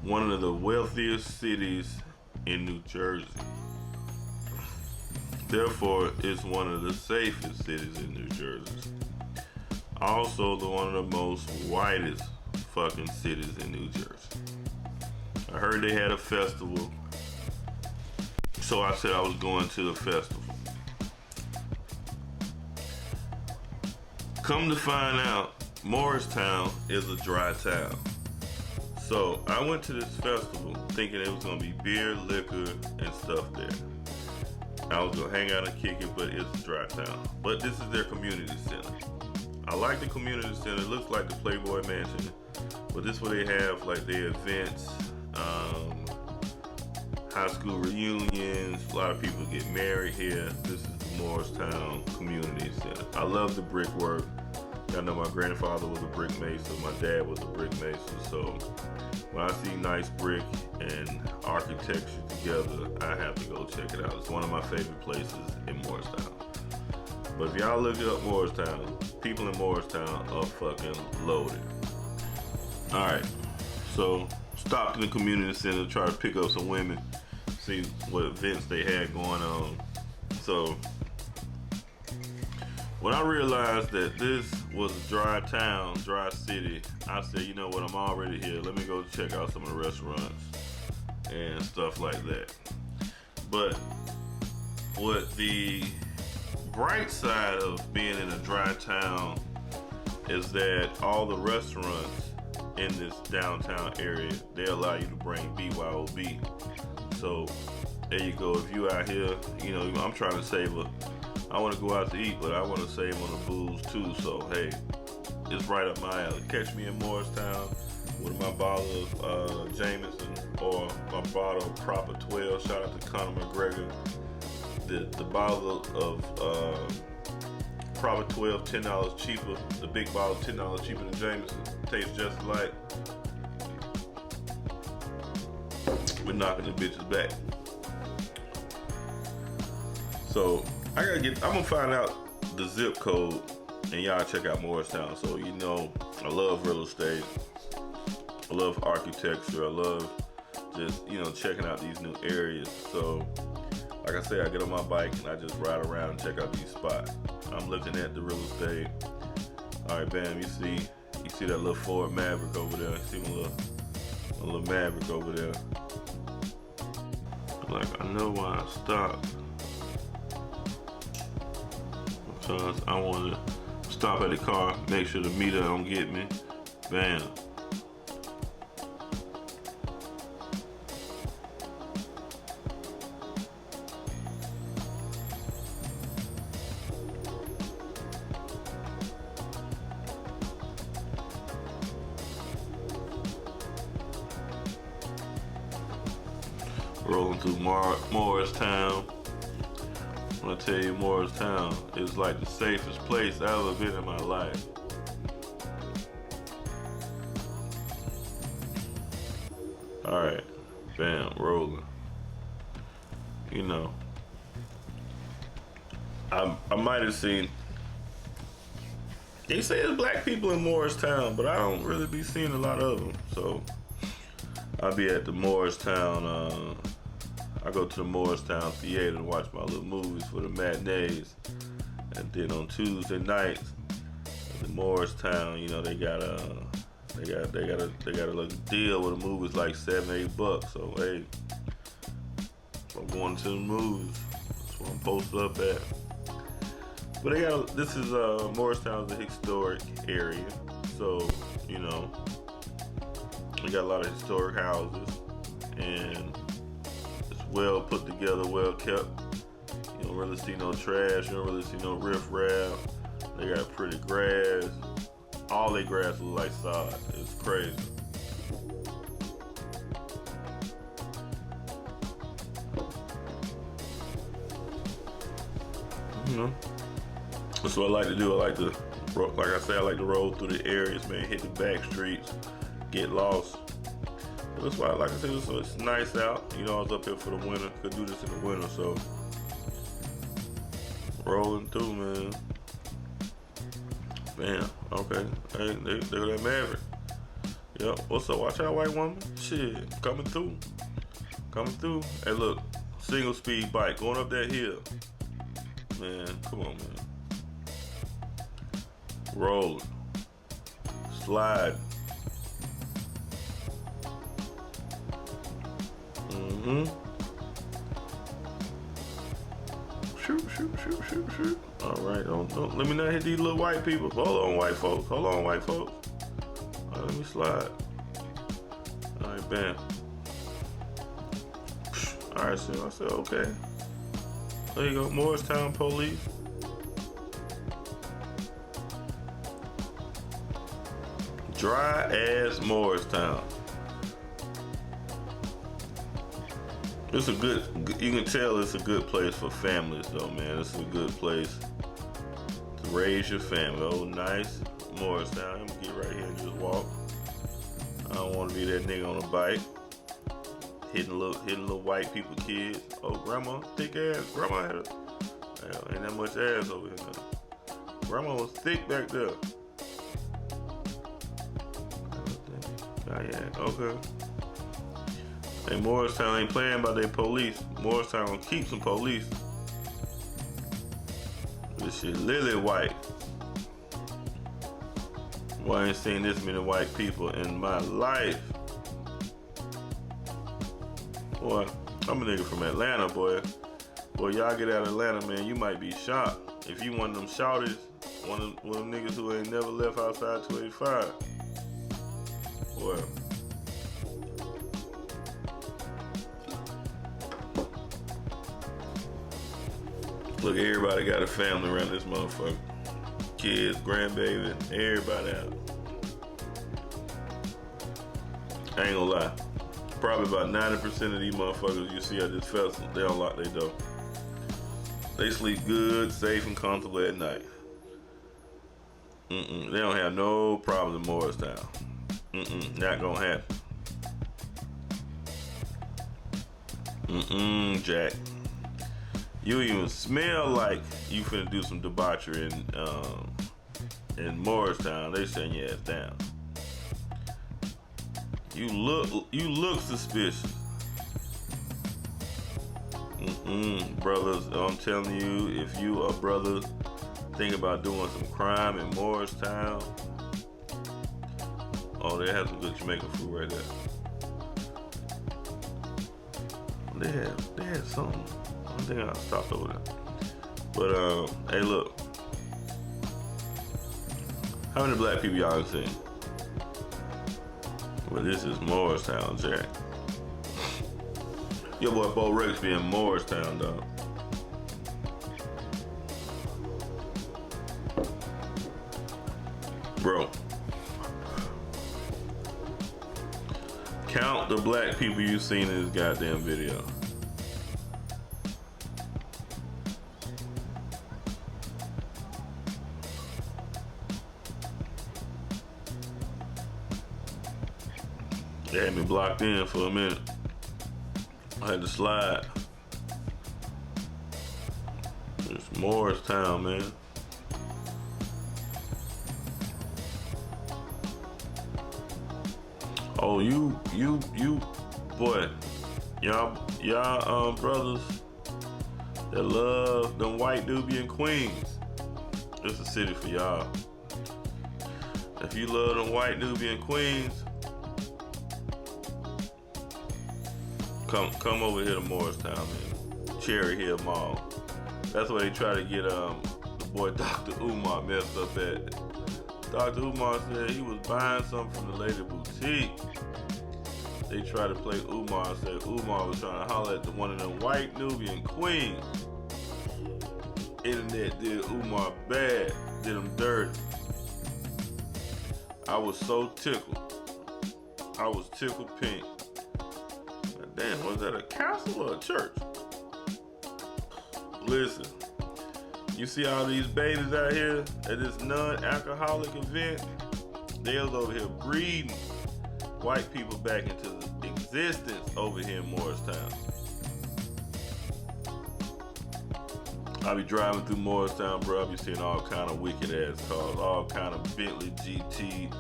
One of the wealthiest cities in New Jersey. Therefore, it's one of the safest cities in New Jersey. Also, one of the most whitest fucking cities in New Jersey. I heard they had a festival, so I said I was going to the festival. Come to find out, Morristown is a dry town. So I went to this festival thinking it was gonna be beer, liquor, and stuff there. I was gonna hang out and kick it, but it's a dry town. But this is their community center. I like the community center. It looks like the Playboy Mansion, but this is where they have like their events, high school reunions. A lot of people get married here. This is the Morristown Community Center. I love the brickwork. I know my grandfather was a brick mason, my dad was a brick mason, so when I see nice brick and architecture together, I have to go check it out. It's one of my favorite places in Morristown. But if y'all look up Morristown, people in Morristown are fucking loaded. Alright, so stopped in the community center to try to pick up some women, see what events they had going on. So when I realized that this was a dry town, dry city, I said, you know what, I'm already here. Let me go check out some of the restaurants and stuff like that. But what the bright side of being in a dry town is that all the restaurants in this downtown area, they allow you to bring BYOB. So there you go. If you out here, you know, I'm trying to save I want to go out to eat, but I want to save on the booze too. So hey, it's right up my alley. Catch me in Morristown with my bottle of Jameson or my bottle of Proper 12. Shout out to Conor McGregor. The bottle of Proper 12, $10 cheaper. The big bottle, $10 cheaper than Jameson. Tastes just like. We're knocking the bitches back. So I'm gonna find out the zip code and y'all check out Morristown. So you know, I love real estate. I love architecture. I love just, you know, checking out these new areas. So like I say, I get on my bike and I just ride around and check out these spots. I'm looking at the real estate. All right, bam, you see that little Ford Maverick over there. You see my little Maverick over there. Like, I know why I stopped. Because I want to stop at the car, make sure the meter don't get me. Bam. Rolling through Morristown. I'm gonna tell you, Morristown is like the safest place I've ever been in my life. Alright, bam, rolling. You know, I might have seen, they say there's black people in Morristown, but I don't really be seeing a lot of them. So I'll be at the Morristown, I go to the Morristown Theater to watch my little movies for the matinees. And then on Tuesday nights, at the Morristown, you know, they got a little deal with the movies like $7, $8. So hey, if I'm going to the movies, that's where I'm posted up at. But this is Morristown is a historic area, so you know, we got a lot of historic houses and well put together, well kept. You don't really see no trash. You don't really see no riffraff. They got pretty grass. All their grass look like sod. It's crazy. You know, that's what I like to do. I like to Like I said, I like to roll through the areas, man. Hit the back streets, get lost. But that's why, like I said, it's nice out. You know, I was up here for the winter. Could do this in the winter, so rolling through, man. Bam. Okay. Hey, there that Maverick. Yep. What's up? Watch out, white woman. Shit, coming through. Coming through. Hey, look, single speed bike going up that hill. Man, come on, man. Rolling. Slide. Shoot. All right, don't let me not hit these little white people. Hold on, white folks. Hold on, white folks. All right, let me slide. All right, bam. All right, so I said, okay. There you go, Moorestown police. Dry ass Moorestown. It's a good, you can tell it's a good place for families though, man. It's a good place to raise your family. Oh, nice Moorestown. I'm gonna get right here and just walk. I don't want to be that nigga on a bike. Hitting little white people kids. Oh, grandma, thick ass. Grandma had ain't that much ass over here now. Grandma was thick back there. Oh, yeah, okay. Hey, Moorestown ain't playing by their police. Moorestown gonna keep some police. This shit lily white. Boy, I ain't seen this many white people in my life. Boy, I'm a nigga from Atlanta, boy. Boy, y'all get out of Atlanta, man, you might be shocked. If you one of them shouties, one of them niggas who ain't never left outside 285. Boy. Look, everybody got a family around this motherfucker. Kids, grandbaby, everybody out. I ain't gonna lie. Probably about 90% of these motherfuckers you see at this festival, they don't lock their door. They sleep good, safe, and comfortable at night. They don't have no problems in Moorestown. Not gonna happen. Jack. You even smell like you finna do some debauchery in Moorestown. They shutting your ass down. You look suspicious. Brothers, I'm telling you, if you are brothers think about doing some crime in Moorestown, oh, they have some good Jamaican food right there. They had something. I think I stopped over there. But hey, look. How many black people y'all seen? Well, this is Moorestown, Jack. Your boy Beau Rakes be in Moorestown, dog. Bro. Count the black people you seen in this goddamn video. They had me blocked in for a minute. I had to slide. It's Moorestown, man. Oh, you, boy, y'all brothers that love them white Nubian queens. It's a city for y'all. If you love them white Nubian queens, come over here to Moorestown, man. Cherry Hill Mall. That's where they try to get the boy Dr. Umar messed up at. Dr. Umar said he was buying something from the lady boutique. They tried to play Umar and said Umar was trying to holler at one of them white Nubian queens. Internet did Umar bad, did him dirty. I was so tickled. I was tickled pink. Damn, was that a castle or a church? Listen, You see all these babies out here at this non-alcoholic event? They was over here breeding white people back into existence over here in Morristown. I be driving through Morristown, bro. I be seeing all kind of wicked ass cars, all kind of Bentley GT,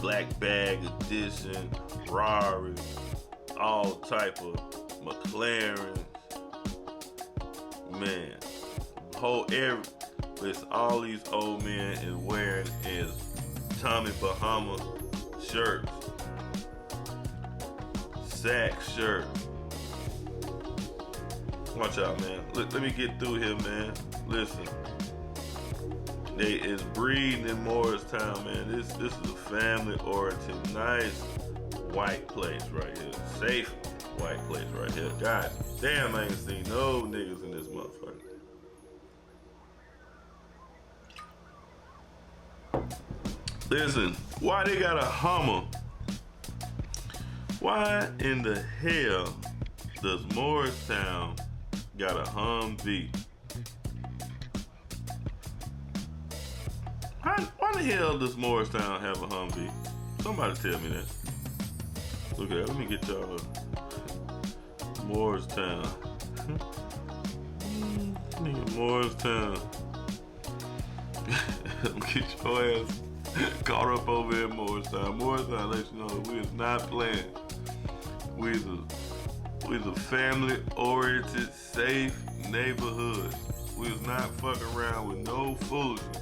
Black Bag Edition, Rari, all type of McLarens. Man, it's all these old men is wearing is Tommy Bahama shirts, sack shirts. Watch out, man. Let me get through here, man. Listen, they is breeding in Morristown, man. This is a family-oriented, nice white place right here. Safe white place right here. God damn, I ain't seen no niggas in this motherfucker. Listen, why they got a Hummer? Why in the hell does Morristown got a Humvee? Why the hell does Morristown have a Humvee? Somebody tell me that. Look at that. Let me get y'all a Morristown. Nigga, Morristown. Get your ass caught up over here in Morristown. Morristown let you know we is not playing. We's a family-oriented, safe neighborhood. We was not fucking around with no foolishness.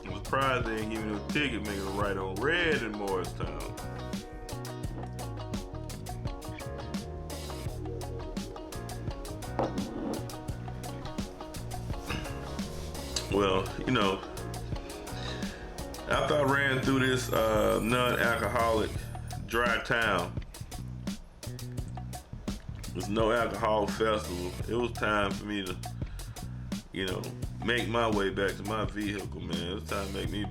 I'm surprised they ain't giving no ticket making right on red in Morristown. Well, you know, after I ran through this non-alcoholic dry town, this no alcohol festival, it was time for me to, you know, make my way back to my vehicle, man. It was time to make me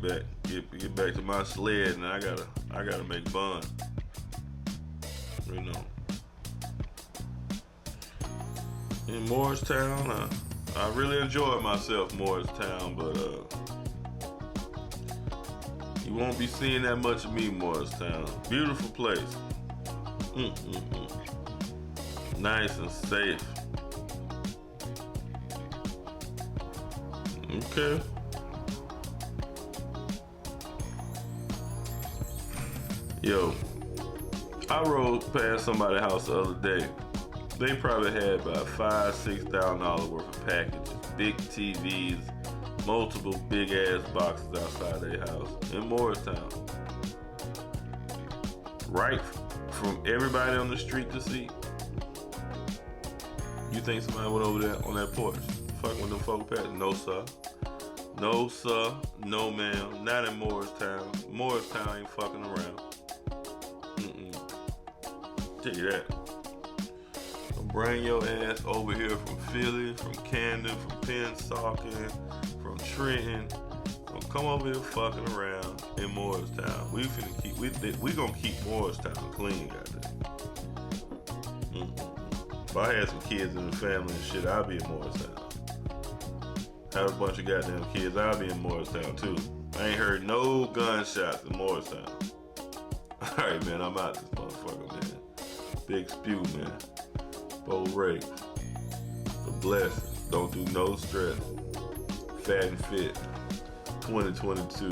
get back to my sled, and I gotta make fun, you know. In Morristown, I really enjoyed myself, Morristown, but you won't be seeing that much of me, Morristown. Beautiful place. Nice and safe. Okay. Yo, I rode past somebody's house the other day. They probably had about $5,000-$6,000 worth of packages, big TVs, multiple big ass boxes outside their house in Morristown. Right from everybody on the street to see. You think somebody went over there on that porch? Fucking with them folk packages? No, sir. No, sir. No, ma'am. Not in Morristown. Morristown ain't fucking around. Tell you that. Bring your ass over here from Philly, from Camden, from Pennsauken, from Trenton. Don't come over here fucking around in Morristown. We gonna keep Morristown clean, goddamn. If I had some kids in the family and shit, I'd be in Morristown. Have a bunch of goddamn kids, I'd be in Morristown too. I ain't heard no gunshots in Morristown. Alright, man, I'm out this motherfucker, man. Big spew, man. Beau Rakes. The blessing. Don't do no stress. Fat and fit. 2022.